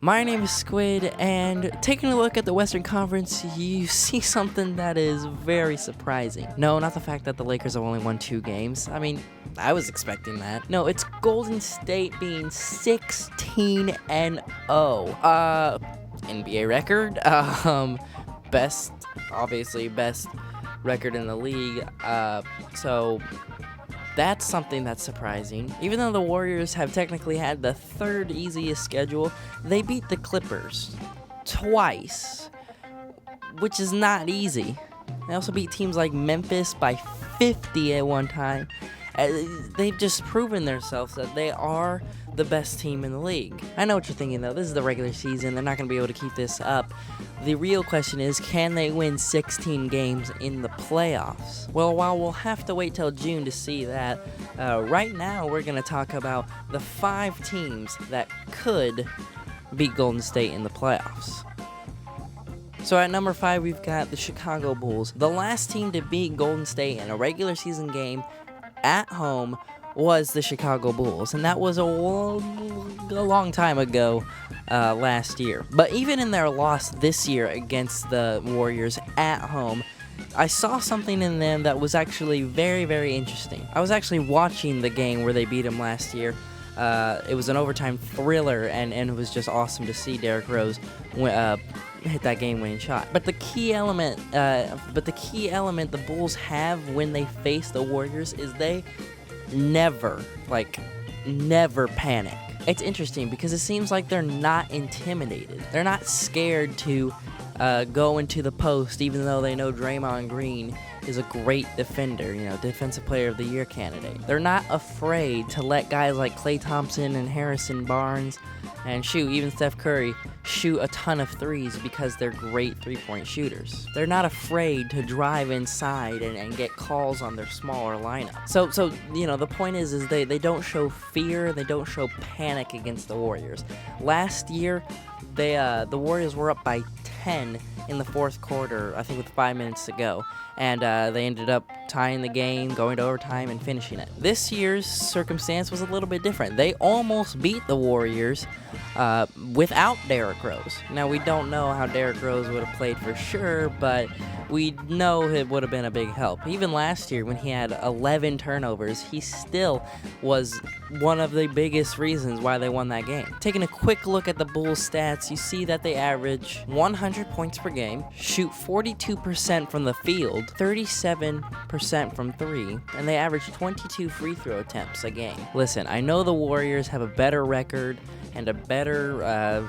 My name is Squid, and taking a look at the Western Conference, you see something that is very surprising. No, not the fact that the Lakers have only won 2 games. I mean, I was expecting that. No, it's Golden State being 16-0. NBA record. Best record in the league. So that's something that's surprising. Even though the Warriors have technically had the 3rd easiest schedule, they beat the Clippers twice, which is not easy. They also beat teams like Memphis by 50 at one time. They've just proven themselves that they are the best team in the league. I know what you're thinking, though. This is the regular season. They're not going to be able to keep this up. The real question is, can they win 16 games in the playoffs? Well, while we'll have to wait till June to see that, right now we're going to talk about the 5 teams that could beat Golden State in the playoffs. So at number 5, we've got the Chicago Bulls. The last team to beat Golden State in a regular season game at home was the Chicago Bulls, and that was a long time ago last year. But even in their loss this year against the Warriors at home, I saw something in them that was actually very, very interesting. I was actually watching the game where they beat them last year. It was an overtime thriller, and it was just awesome to see Derrick Rose hit that game-winning shot. But the key element the Bulls have when they face the Warriors is they never panic. It's interesting because it seems like they're not intimidated. They're not scared to go into the post, even though they know Draymond Green is a great defender, Defensive Player of the Year candidate. They're not afraid to let guys like Klay Thompson and Harrison Barnes and even Steph Curry shoot a ton of threes because they're great three-point shooters. They're not afraid to drive inside and get calls on their smaller lineup. So the point is they don't show fear, they don't show panic against the Warriors. Last year, the Warriors were up by 10 in the 4th quarter, I think with 5 minutes to go, and they ended up tying the game, going to overtime, and finishing it. This year's circumstance was a little bit different. They almost beat the Warriors without Derrick Rose. Now, we don't know how Derrick Rose would have played for sure, but we know it would have been a big help. Even last year, when he had 11 turnovers, he still was one of the biggest reasons why they won that game. Taking a quick look at the Bulls' stats, you see that they average 100 points per game, shoot 42% from the field, 37% from 3, and they average 22 free throw attempts a game. Listen, I know the Warriors have a better record and a better,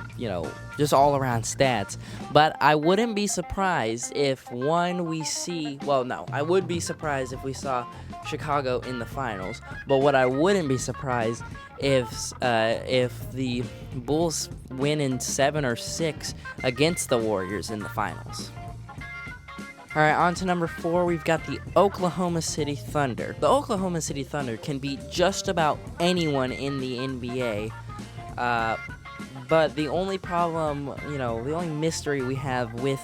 just all-around stats, but I wouldn't be surprised if I would be surprised if we saw Chicago in the finals, but what I wouldn't be surprised if the Bulls win in 7 or 6 against the Warriors in the finals. All right, on to number 4, we've got the Oklahoma City Thunder. The Oklahoma City Thunder can beat just about anyone in the NBA, but the only problem, the only mystery we have with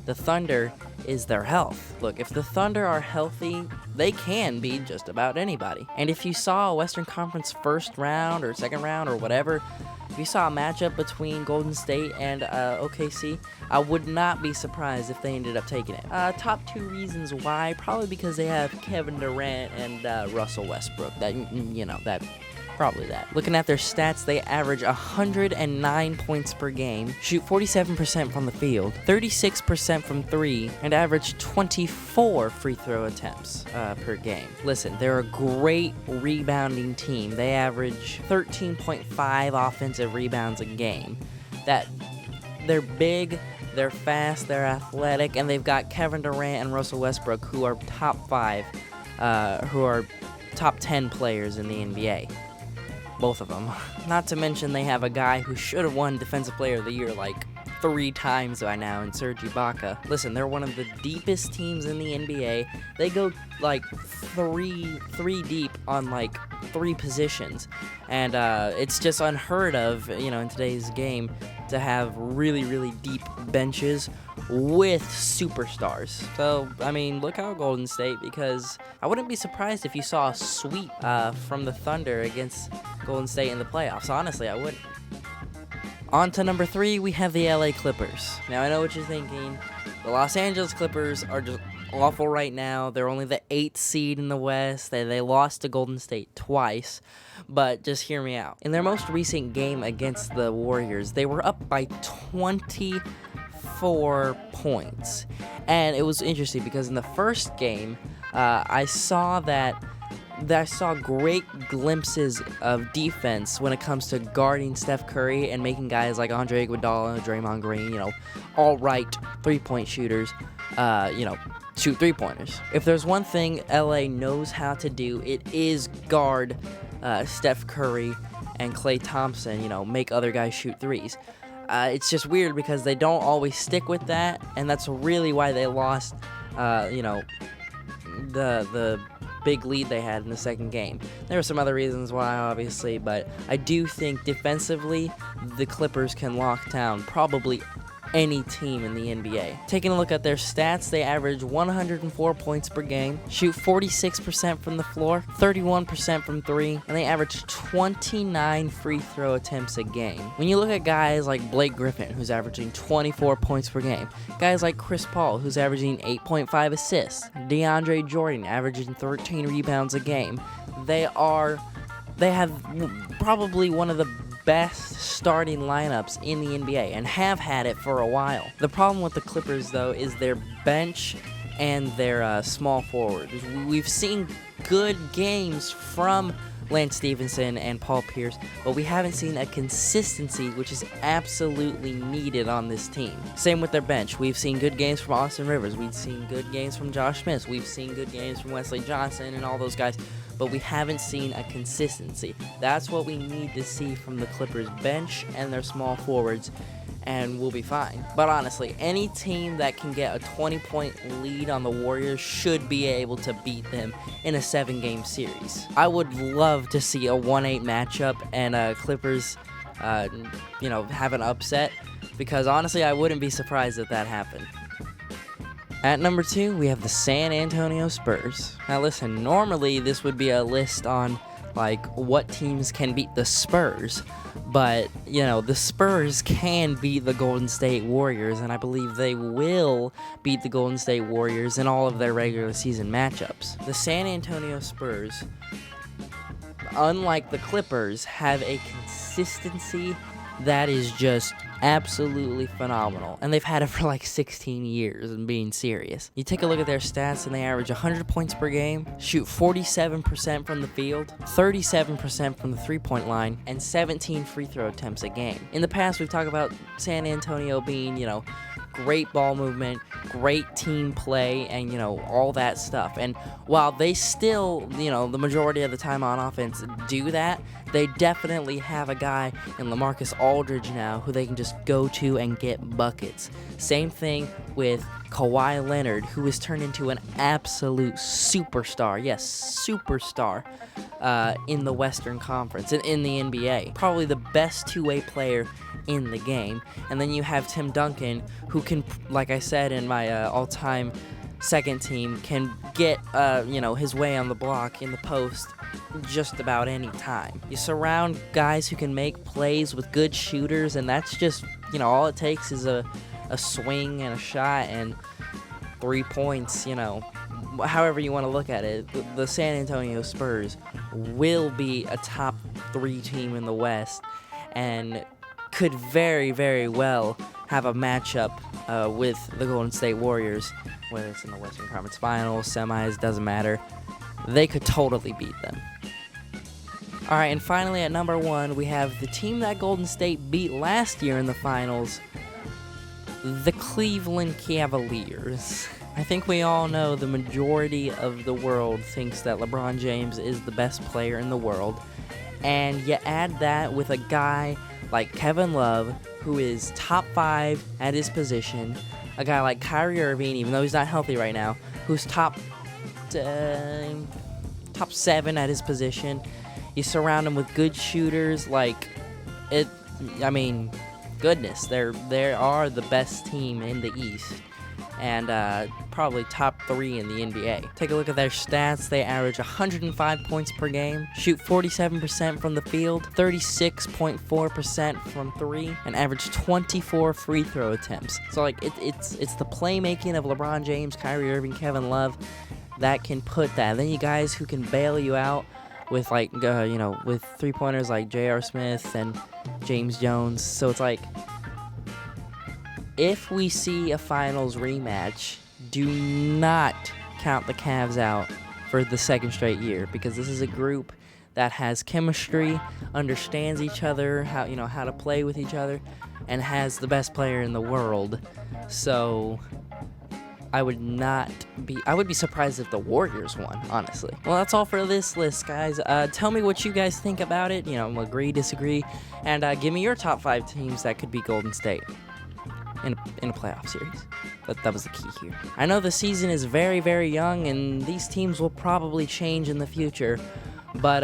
the Thunder is their health. Look, if the Thunder are healthy, they can beat just about anybody. And if you saw a Western Conference 1st round or 2nd round or whatever, if you saw a matchup between Golden State and OKC, I would not be surprised if they ended up taking it. Top 2 reasons why, probably because they have Kevin Durant and Russell Westbrook. Probably that. Looking at their stats, they average 109 points per game, shoot 47% from the field, 36% from 3, and average 24 free throw attempts per game. Listen, they're a great rebounding team. They average 13.5 offensive rebounds a game. They're big, they're fast, they're athletic, and they've got Kevin Durant and Russell Westbrook, who are top 5, who are top 10 players in the NBA. Both of them. Not to mention they have a guy who should have won Defensive Player of the Year 3 times by now in Serge Ibaka. Listen, they're one of the deepest teams in the NBA. They go three deep on 3 positions, and it's just unheard of, in today's game to have really, really deep benches with superstars. So, look out, Golden State, because I wouldn't be surprised if you saw a sweep from the Thunder against Golden State in the playoffs. Honestly, I wouldn't. On to number 3, we have the LA Clippers. Now, I know what you're thinking. The Los Angeles Clippers are just awful right now. They're only the 8th seed in the West. They lost to Golden State twice. But just hear me out. In their most recent game against the Warriors, they were up by 24 points. And it was interesting because in the first game, I saw great glimpses of defense when it comes to guarding Steph Curry and making guys like Andre Iguodala, Draymond Green, all right three-point shooters, shoot three-pointers. If there's one thing LA knows how to do, it is guard Steph Curry and Klay Thompson, make other guys shoot threes. It's just weird because they don't always stick with that, and that's really why they lost, the big lead they had in the second game. There were some other reasons why, obviously, but I do think defensively the Clippers can lock down probably any team in the NBA. Taking a look at their stats, they average 104 points per game, shoot 46% from the floor, 31% from three, and they average 29 free throw attempts a game. When you look at guys like Blake Griffin, who's averaging 24 points per game, guys like Chris Paul, who's averaging 8.5 assists, DeAndre Jordan, averaging 13 rebounds a game, they have probably one of the best starting lineups in the NBA and have had it for a while. The problem with the Clippers, though, is their bench and their small forwards. We've seen good games from Lance Stevenson and Paul Pierce, but we haven't seen a consistency which is absolutely needed on this team. Same with their bench. We've seen good games from Austin Rivers. We've seen good games from Josh Smith. We've seen good games from Wesley Johnson and all those guys, but we haven't seen a consistency. That's what we need to see from the Clippers bench and their small forwards, and we'll be fine. But honestly, any team that can get a 20-point lead on the Warriors should be able to beat them in a 7-game series. I would love to see a 1-8 matchup and Clippers, have an upset, because honestly, I wouldn't be surprised if that happened. At number 2, we have the San Antonio Spurs. Now listen, normally this would be a list on what teams can beat the Spurs, but the Spurs can beat the Golden State Warriors, and I believe they will beat the Golden State Warriors in all of their regular season matchups. The San Antonio Spurs, unlike the Clippers, have a consistency that is just absolutely phenomenal, and they've had it for 16 years, and being serious. You take a look at their stats, and they average 100 points per game, shoot 47% from the field, 37% from the three-point line, and 17 free throw attempts a game. In the past, we've talked about San Antonio being, great ball movement, great team play, and, all that stuff. And while they still, the majority of the time on offense do that, they definitely have a guy in LaMarcus Aldridge now who they can just go to and get buckets. Same thing with Kawhi Leonard, who has turned into an absolute superstar. Yes, superstar in the Western Conference, in the NBA. Probably the best two-way player in the game. And then you have Tim Duncan, who can, like I said in my all-time second team, can get his way on the block in the post just about any time. You surround guys who can make plays with good shooters, and that's just, all it takes is a swing and a shot and 3 points, however you want to look at it. The San Antonio Spurs will be a top 3 team in the West and could very, very well have a matchup with the Golden State Warriors, whether it's in the Western Conference Finals, semis, doesn't matter. They could totally beat them. All right, and finally at number 1, we have the team that Golden State beat last year in the finals, the Cleveland Cavaliers. I think we all know the majority of the world thinks that LeBron James is the best player in the world, and you add that with a guy like Kevin Love, who is top 5 at his position, a guy like Kyrie Irving, even though he's not healthy right now, who's top 7 at his position. You surround him with good shooters, goodness, they are the best team in the East. and probably top 3 in the NBA. Take a look at their stats. They average 105 points per game, shoot 47% from the field, 36.4% from 3, and average 24 free throw attempts. So like it's the playmaking of LeBron James, Kyrie Irving, Kevin Love that can put that. And then you guys who can bail you out with like with 3-pointers like J.R. Smith and James Jones. So it's like, if we see a finals rematch, do not count the Cavs out for the second straight year, because this is a group that has chemistry, understands each other, how to play with each other, and has the best player in the world. So I would be surprised if the Warriors won, honestly. Well, that's all for this list, guys. Tell me what you guys think about it. Agree, disagree, and give me your top 5 teams that could be Golden State in a playoff series. That was the key here. I know the season is very, very young, and these teams will probably change in the future, but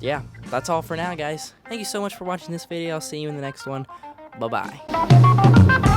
yeah, that's all for now, guys. Thank you so much for watching this video. I'll see you in the next one. Bye-bye.